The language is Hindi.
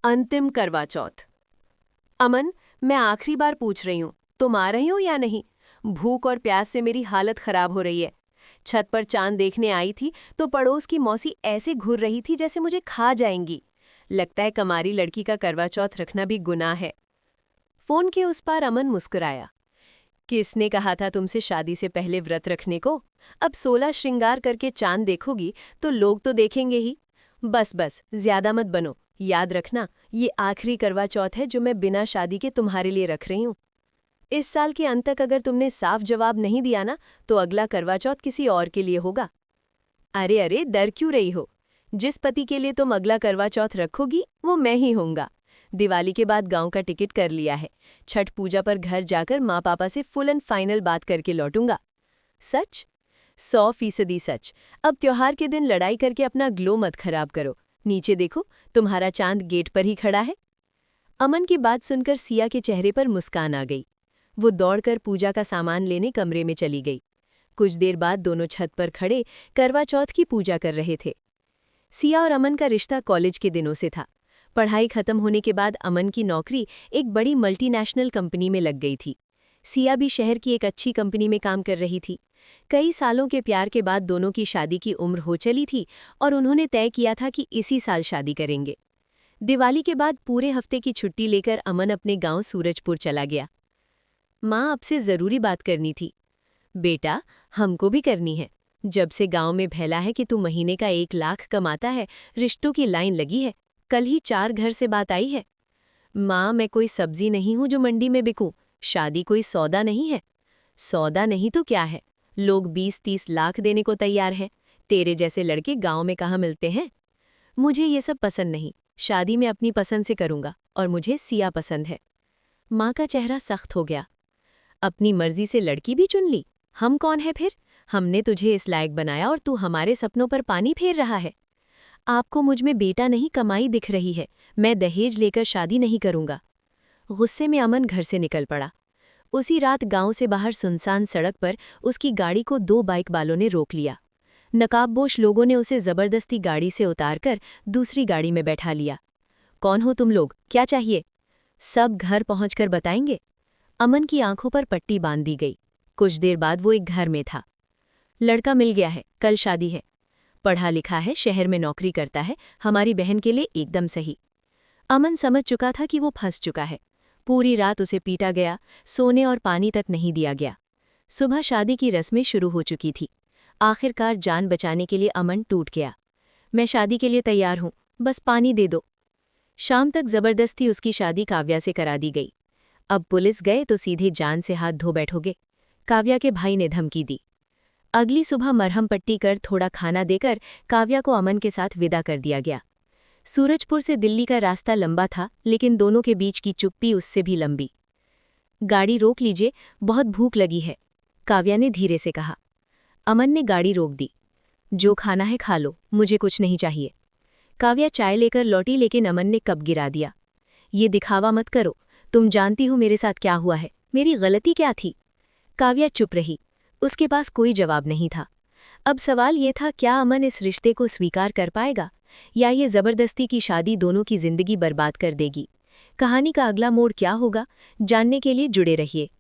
अंतिम करवा चौथ। अमन, मैं आखिरी बार पूछ रही हूँ, तुम आ रही हो या नहीं? भूख और प्यास से मेरी हालत खराब हो रही है। छत पर चांद देखने आई थी तो पड़ोस की मौसी ऐसे घूर रही थी जैसे मुझे खा जाएंगी। लगता है कमारी लड़की का करवा चौथ रखना भी गुनाह है। फोन के उस पार अमन मुस्कुराया। किसने कहा था तुमसे शादी से पहले व्रत रखने को? अब 16 श्रृंगार करके चांद देखोगी तो लोग तो देखेंगे ही। बस बस, ज्यादा मत बनो। याद रखना, ये आखिरी करवा चौथ है जो मैं बिना शादी के तुम्हारे लिए रख रही हूँ। इस साल के अंत तक अगर तुमने साफ जवाब नहीं दिया ना, तो अगला करवा चौथ किसी और के लिए होगा। अरे अरे, डर क्यों रही हो? जिस पति के लिए तुम अगला करवा चौथ रखोगी वो मैं ही होऊंगा। दिवाली के बाद गांव का टिकट कर लिया है। छठ पूजा पर घर जाकर माँ पापा से फुल एंड फाइनल बात करके लौटूंगा। सच? 100% सच। अब त्योहार के दिन लड़ाई करके अपना ग्लो मत खराब करो। नीचे देखो, तुम्हारा चांद गेट पर ही खड़ा है। अमन की बात सुनकर सिया के चेहरे पर मुस्कान आ गई। वो दौड़कर पूजा का सामान लेने कमरे में चली गई। कुछ देर बाद दोनों छत पर खड़े करवा चौथ की पूजा कर रहे थे। सिया और अमन का रिश्ता कॉलेज के दिनों से था। पढ़ाई खत्म होने के बाद अमन की नौकरी एक बड़ी मल्टीनेशनल कंपनी में लग गई थी। सिया भी शहर की एक अच्छी कंपनी में काम कर रही थी। कई सालों के प्यार के बाद दोनों की शादी की उम्र हो चली थी और उन्होंने तय किया था कि इसी साल शादी करेंगे। दिवाली के बाद पूरे हफ्ते की छुट्टी लेकर अमन अपने गांव सूरजपुर चला गया। माँ, आपसे ज़रूरी बात करनी थी। बेटा, हमको भी करनी है। जब से गांव में फैला है कि तू महीने का 1 लाख कमाता है, रिश्तों की लाइन लगी है। कल ही 4 घर से बात आई है। माँ, मैं कोई सब्जी नहीं हूँ जो मंडी में बिकूं। शादी कोई सौदा नहीं है। सौदा नहीं तो क्या है? लोग 20-30 लाख देने को तैयार हैं। तेरे जैसे लड़के गांव में कहाँ मिलते हैं? मुझे ये सब पसंद नहीं। शादी में अपनी पसंद से करूंगा और मुझे सिया पसंद है। माँ का चेहरा सख्त हो गया। अपनी मर्जी से लड़की भी चुन ली? हम कौन है फिर? हमने तुझे इस लायक बनाया और तू हमारे सपनों पर पानी फेर रहा है। आपको मुझ में बेटा नहीं कमाई दिख रही है। मैं दहेज लेकर शादी नहीं करूंगा। गुस्से में अमन घर से निकल पड़ा। उसी रात गांव से बाहर सुनसान सड़क पर उसकी गाड़ी को 2 बाइक वालों ने रोक लिया। नकाबपोश लोगों ने उसे जबरदस्ती गाड़ी से उतारकर दूसरी गाड़ी में बैठा लिया। कौन हो तुम लोग? क्या चाहिए? सब घर पहुंचकर बताएंगे। अमन की आंखों पर पट्टी बांध दी गई। कुछ देर बाद वो एक घर में था। लड़का मिल गया है, कल शादी है। पढ़ा लिखा है, शहर में नौकरी करता है, हमारी बहन के लिए एकदम सही। अमन समझ चुका था कि वो फंस चुका है। पूरी रात उसे पीटा गया, सोने और पानी तक नहीं दिया गया। सुबह शादी की रस्में शुरू हो चुकी थी। आखिरकार जान बचाने के लिए अमन टूट गया। मैं शादी के लिए तैयार हूँ, बस पानी दे दो। शाम तक जबरदस्ती उसकी शादी काव्या से करा दी गई। अब पुलिस गए तो सीधे जान से हाथ धो बैठोगे। काव्या के भाई ने धमकी दी। अगली सुबह मरहम पट्टी कर थोड़ा खाना देकर काव्या को अमन के साथ विदा कर दिया गया। सूरजपुर से दिल्ली का रास्ता लंबा था, लेकिन दोनों के बीच की चुप्पी उससे भी लंबी। गाड़ी रोक लीजिए, बहुत भूख लगी है, काव्या ने धीरे से कहा। अमन ने गाड़ी रोक दी। जो खाना है खा लो, मुझे कुछ नहीं चाहिए। काव्या चाय लेकर लौटी, लेकिन अमन ने कब गिरा दिया। ये दिखावा मत करो, तुम जानती हो मेरे साथ क्या हुआ है, मेरी गलती क्या थी? काव्या चुप रही। उसके पास कोई जवाब नहीं था। अब सवाल ये था, क्या अमन इस रिश्ते को स्वीकार कर पाएगा या ये जबरदस्ती की शादी दोनों की जिंदगी बर्बाद कर देगी? कहानी का अगला मोड़ क्या होगा, जानने के लिए जुड़े रहिए।